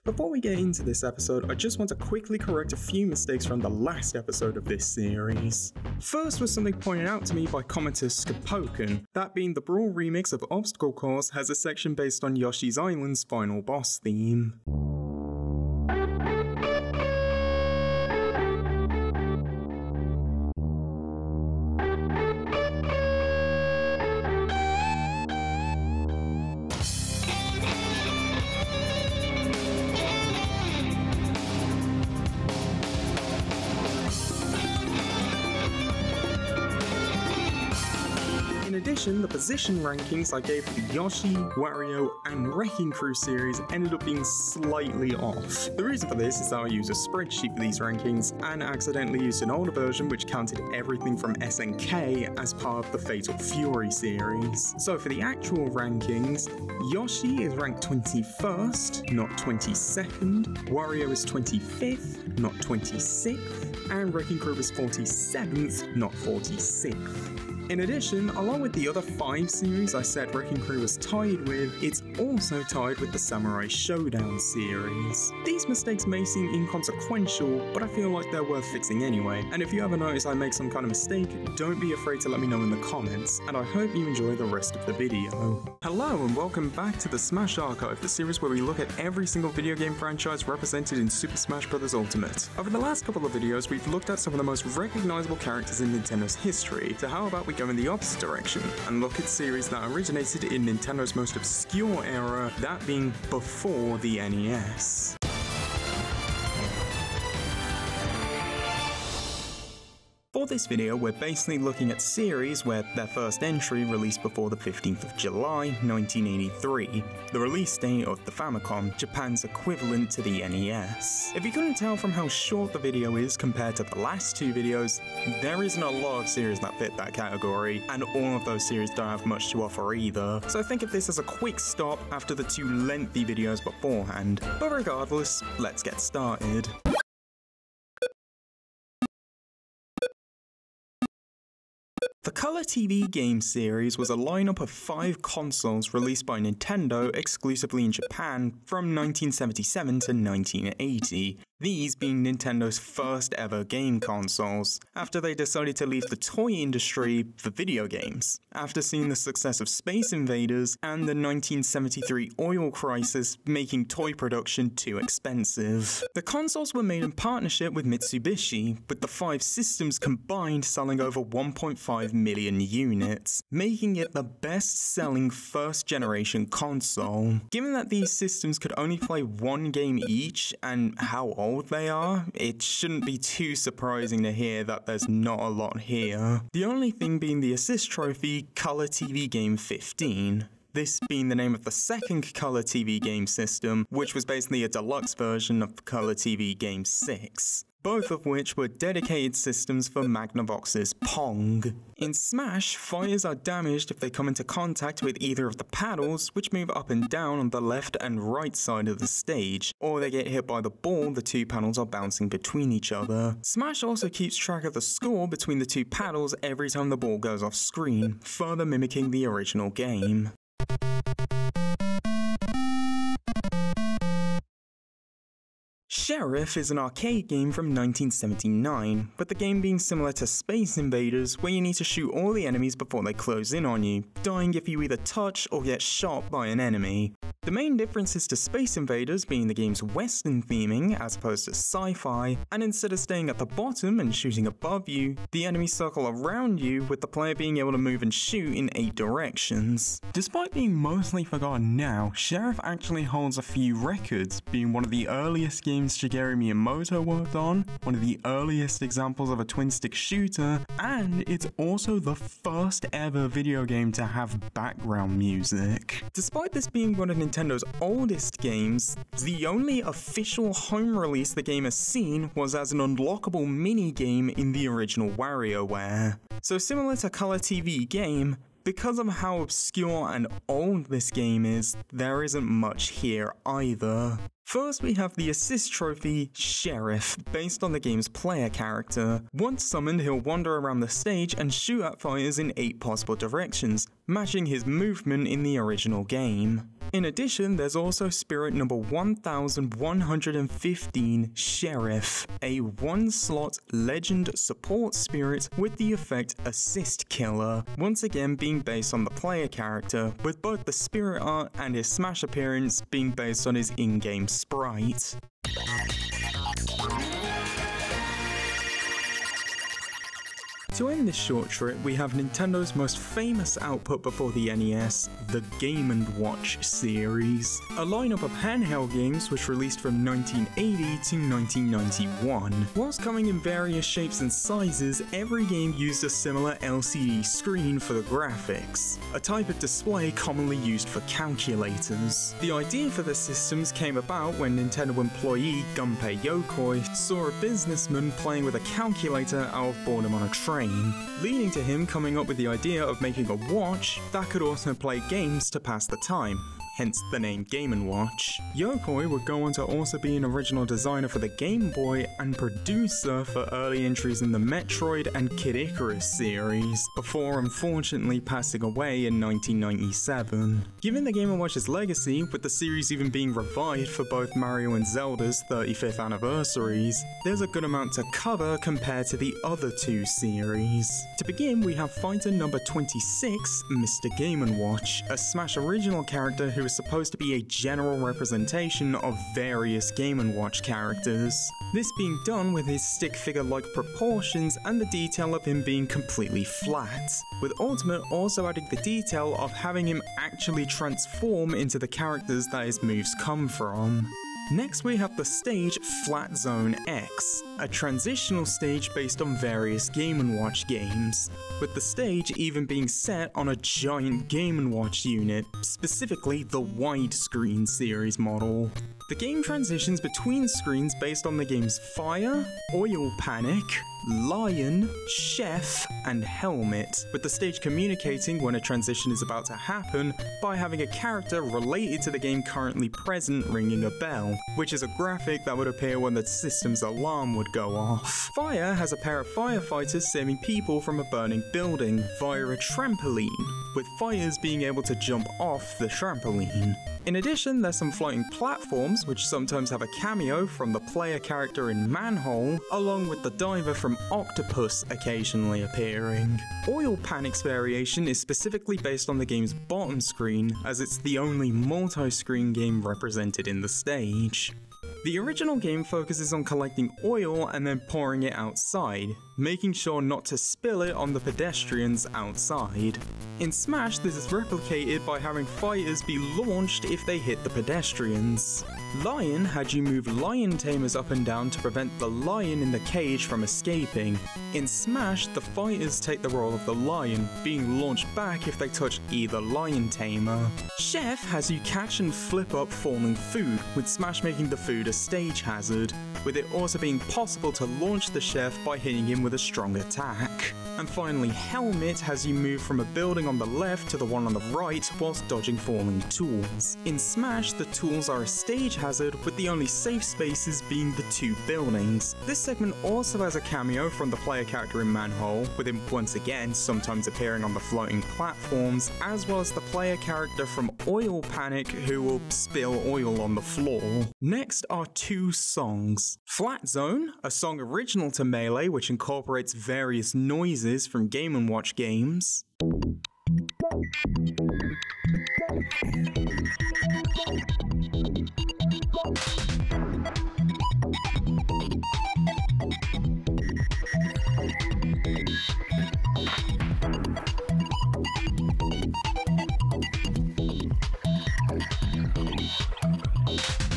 Before we get into this episode, I just want to quickly correct a few mistakes from the last episode of this series. First was something pointed out to me by commenter Skapoken, that being the Brawl remix of Obstacle Course has a section based on Yoshi's Island's final boss theme. In addition, the position rankings I gave for the Yoshi, Wario, and Wrecking Crew series ended up being slightly off. The reason for this is that I used a spreadsheet for these rankings and accidentally used an older version which counted everything from SNK as part of the Fatal Fury series. So for the actual rankings, Yoshi is ranked 21st, not 22nd, Wario is 25th, not 26th, and Wrecking Crew is 47th, not 46th. In addition, along with the other 5 series I said Wrecking Crew was tied with, it's also tied with the Samurai Showdown series. These mistakes may seem inconsequential, but I feel like they're worth fixing anyway, and if you ever notice I make some kind of mistake, don't be afraid to let me know in the comments, and I hope you enjoy the rest of the video. Hello and welcome back to the Smash Archive, the series where we look at every single video game franchise represented in Super Smash Bros. Ultimate. Over the last couple of videos, we've looked at some of the most recognizable characters in Nintendo's history, so how about we go in the opposite direction and look at series that originated in Nintendo's most obscure era, that being before the NES. For this video, we're basically looking at series where their first entry released before the 15th of July, 1983, the release date of the Famicom, Japan's equivalent to the NES. If you couldn't tell from how short the video is compared to the last 2 videos, there isn't a lot of series that fit that category, and all of those series don't have much to offer either, so think of this as a quick stop after the 2 lengthy videos beforehand. But regardless, let's get started. The Color TV game series was a lineup of 5 consoles released by Nintendo exclusively in Japan from 1977 to 1980, these being Nintendo's first ever game consoles, after they decided to leave the toy industry for video games, after seeing the success of Space Invaders and the 1973 oil crisis making toy production too expensive. The consoles were made in partnership with Mitsubishi, with the 5 systems combined selling over 1.5 million units, making it the best-selling first-generation console. Given that these systems could only play 1 game each, and how old they are, it shouldn't be too surprising to hear that there's not a lot here. The only thing being the assist trophy, Color TV Game 15. This being the name of the second Color TV game system, which was basically a deluxe version of Color TV Game 6. Both of which were dedicated systems for Magnavox's Pong. In Smash, fighters are damaged if they come into contact with either of the paddles, which move up and down on the left and right side of the stage, or they get hit by the ball the 2 paddles are bouncing between each other. Smash also keeps track of the score between the 2 paddles every time the ball goes off screen, further mimicking the original game. Sheriff is an arcade game from 1979, with the game being similar to Space Invaders, where you need to shoot all the enemies before they close in on you, dying if you either touch or get shot by an enemy. The main differences to Space Invaders being the game's western theming as opposed to sci-fi, and instead of staying at the bottom and shooting above you, the enemies circle around you with the player being able to move and shoot in 8 directions. Despite being mostly forgotten now, Sheriff actually holds a few records, being one of the earliest games Shigeru Miyamoto worked on, one of the earliest examples of a twin-stick shooter, and it's also the first ever video game to have background music. Despite this being one of Nintendo's oldest games, the only official home release the game has seen was as an unlockable mini-game in the original WarioWare. So similar to Color TV Game, because of how obscure and old this game is, there isn't much here either. First, we have the assist trophy, Sheriff, based on the game's player character. Once summoned, he'll wander around the stage and shoot at fighters in 8 possible directions, matching his movement in the original game. In addition, there's also spirit number 1115, Sheriff, a one-slot legend support spirit with the effect Assist Killer, once again being based on the player character, with both the spirit art and his Smash appearance being based on his in-game sprite. To end this short trip, we have Nintendo's most famous output before the NES, the Game & Watch series, a lineup of handheld games which released from 1980 to 1991. Whilst coming in various shapes and sizes, every game used a similar LCD screen for the graphics, a type of display commonly used for calculators. The idea for the systems came about when Nintendo employee Gunpei Yokoi saw a businessman playing with a calculator out of boredom on a train, leading to him coming up with the idea of making a watch that could also play games to pass the time, hence the name Game & Watch. Yokoi would go on to also be an original designer for the Game Boy and producer for early entries in the Metroid and Kid Icarus series, before unfortunately passing away in 1997. Given the Game & Watch's legacy, with the series even being revived for both Mario and Zelda's 35th anniversaries, there's a good amount to cover compared to the other two series. To begin, we have fighter number 26, Mr. Game & Watch, a Smash original character who is supposed to be a general representation of various Game & Watch characters, this being done with his stick figure-like proportions and the detail of him being completely flat, with Ultimate also adding the detail of having him actually transform into the characters that his moves come from. Next we have the stage Flat Zone X, a transitional stage based on various Game & Watch games, with the stage even being set on a giant Game & Watch unit, specifically the widescreen series model. The game transitions between screens based on the games Fire, Oil Panic, Lion, Chef, and Helmet, with the stage communicating when a transition is about to happen by having a character related to the game currently present ringing a bell, which is a graphic that would appear when the system's alarm would go off. Fire has a pair of firefighters saving people from a burning building via a trampoline, with fires being able to jump off the trampoline. In addition, there's some floating platforms which sometimes have a cameo from the player character in Manhole, along with the diver from Octopus occasionally appearing. Oil Panic's variation is specifically based on the game's bottom screen, as it's the only multi-screen game represented in the stage. The original game focuses on collecting oil and then pouring it outside, making sure not to spill it on the pedestrians outside. In Smash, this is replicated by having fighters be launched if they hit the pedestrians. Lion had you move lion tamers up and down to prevent the lion in the cage from escaping. In Smash, the fighters take the role of the lion, being launched back if they touch either lion tamer. Chef has you catch and flip up falling food, with Smash making the food a stage hazard, with it also being possible to launch the chef by hitting him with a strong attack. And finally, Helmet has you move from a building on the left to the one on the right whilst dodging falling tools. In Smash, the tools are a stage hazard, with the only safe spaces being the two buildings. This segment also has a cameo from the player character in Manhole, with him once again sometimes appearing on the floating platforms, as well as the player character from Oil Panic who will spill oil on the floor. Next are two songs. Flat Zone, a song original to Melee which incorporates various noises from Game & Watch games.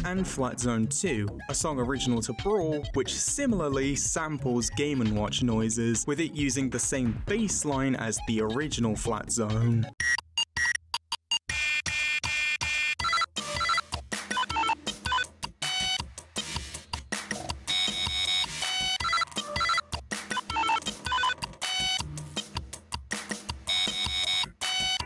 And Flat Zone 2, a song original to Brawl, which similarly samples Game & Watch noises, with it using the same bass line as the original Flat Zone.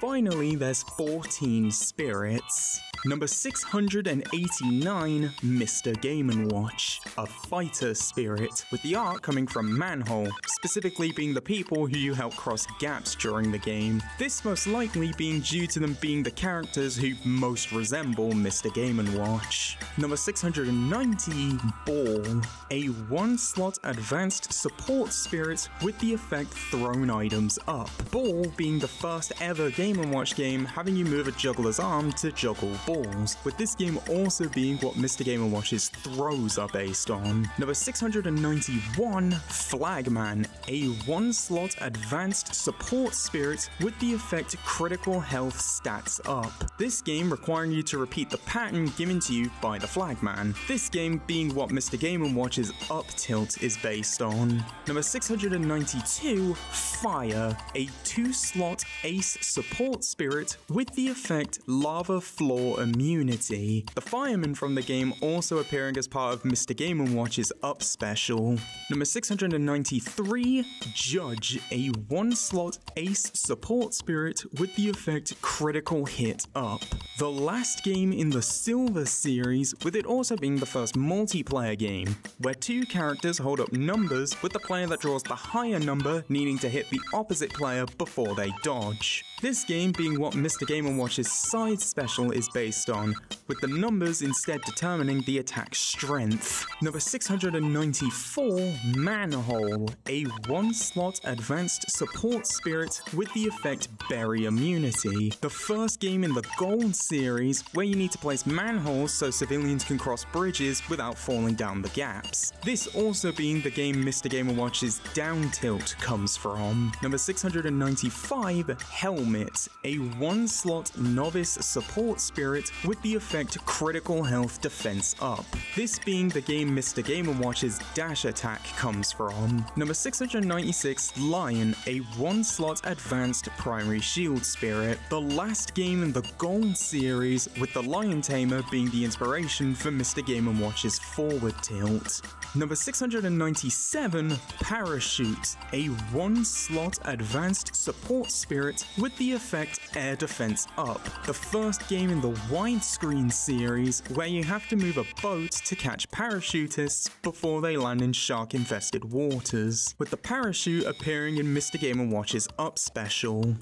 Finally, there's 14 spirits. Number 689, Mr. Game & Watch, a fighter spirit, with the art coming from Manhole, specifically being the people who you help cross gaps during the game. This most likely being due to them being the characters who most resemble Mr. Game & Watch. Number 690, Ball, a one-slot advanced support spirit with the effect thrown items up. Ball being the first ever Game & Watch game having you move a juggler's arm to juggle balls, with this game also being what Mr. Game & Watch's throws are based on. Number 691, Flagman, a one-slot advanced support spirit with the effect critical health stats up. This game requiring you to repeat the pattern given to you by the Flagman. This game being what Mr. Game & Watch's up tilt is based on. Number 692, Fire, a two-slot ace support spirit with the effect lava floor immunity. The fireman from the game also appearing as part of Mr. Game & Watch's up special. Number 693, Judge, a one-slot ace support spirit with the effect critical hit up. The last game in the Silver series, with it also being the first multiplayer game, where two characters hold up numbers with the player that draws the higher number needing to hit the opposite player before they dodge. This game being what Mr. Game & Watch's side special is based on, with the numbers instead determining the attack's strength. Number 694, Manhole, a one-slot advanced support spirit with the effect Bury Immunity. The first game in the Gold series, where you need to place manholes so civilians can cross bridges without falling down the gaps. This also being the game Mr. Game & Watch's down tilt comes from. Number 695, Helmet, a one-slot novice support spirit with the effect critical health defense up. This being the game Mr. Game & Watch's dash attack comes from. Number 696, Lion, a one-slot advanced primary shield spirit. The last game in the Gold series, with the Lion Tamer being the inspiration for Mr. Game & Watch's forward tilt. Number 697, Parachute, a one-slot advanced support spirit with the effect air defense up. The first game in the widescreen series, where you have to move a boat to catch parachutists before they land in shark-infested waters, with the parachute appearing in Mr. Game & Watch's up special.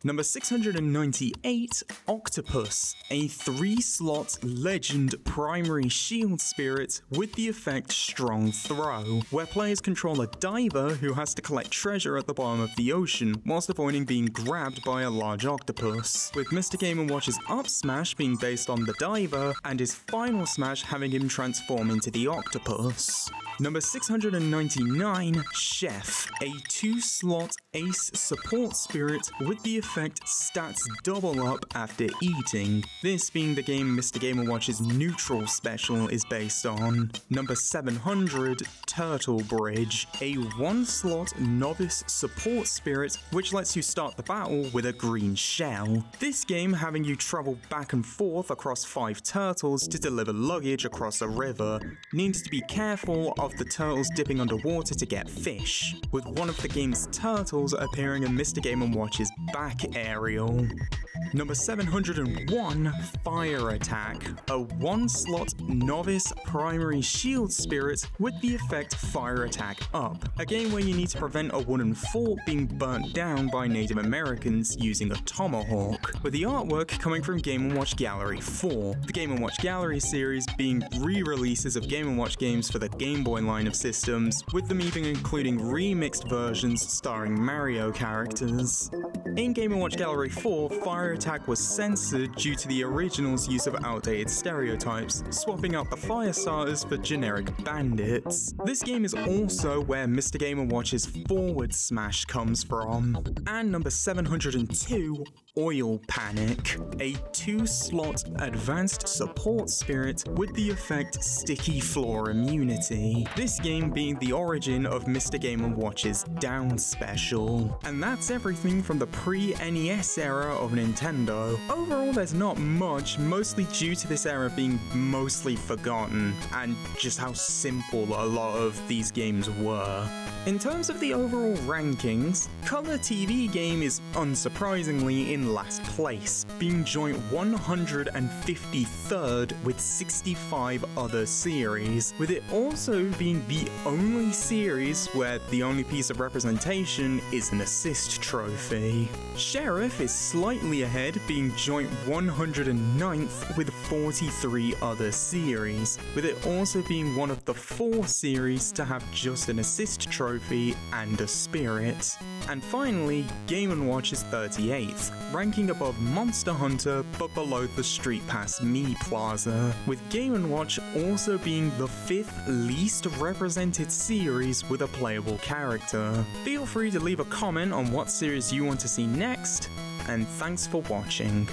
Number 698, Octopus, a three-slot legend primary shield spirit with the effect Strong Throw, where players control a diver who has to collect treasure at the bottom of the ocean whilst avoiding being grabbed by a large octopus, with Mr. Game & Watch's up smash being based on the diver and his final smash having him transform into the octopus. Number 699, Chef, a two-slot ace support spirit with the effect stats double up after eating, this being the game Mr. Game & Watch's neutral special is based on. Number 700, Turtle Bridge, a one-slot novice support spirit which lets you start the battle with a green shell. This game having you travel back and forth across 5 turtles to deliver luggage across a river, needs to be careful of the turtles dipping underwater to get fish, with one of the game's turtles appearing in Mr. Game & Watch's back aerial. Number 701, Fire Attack, a one-slot novice primary shield spirit with the effect Fire Attack up, a game where you need to prevent a wooden fort being burnt down by Native Americans using a tomahawk, with the artwork coming from Game & Watch Gallery 4, the Game & Watch Gallery series being re-releases of Game & Watch games for the Game Boy line of systems, with them even including remixed versions starring Mario characters. In Game & Watch Gallery 4, Fire Attack was censored due to the original's use of outdated stereotypes, swapping out the fire starters for generic bandits. This game is also where Mr. Game & Watch's forward smash comes from. And number 702, Oil Panic, a two-slot advanced support spirit with the effect Sticky Floor Immunity, this game being the origin of Mr. Game & Watch's Down special. And that's everything from the pre-NES era of Nintendo. Overall, there's not much, mostly due to this era being mostly forgotten, and just how simple a lot of these games were. In terms of the overall rankings, Color TV Game is unsurprisingly in last place, being joint 153rd with 65 other series, with it also being the only series where the only piece of representation is an assist trophy. Sheriff is slightly ahead, being joint 109th with 43 other series, with it also being one of the 4 series to have just an assist trophy and a spirit. And finally, Game & Watch is 38th, ranking above Monster Hunter but below the Street Pass Mii Plaza, with Game & Watch also being the 5th least represented series with a playable character. Feel free to leave a comment on what series you want to see next, and thanks for watching.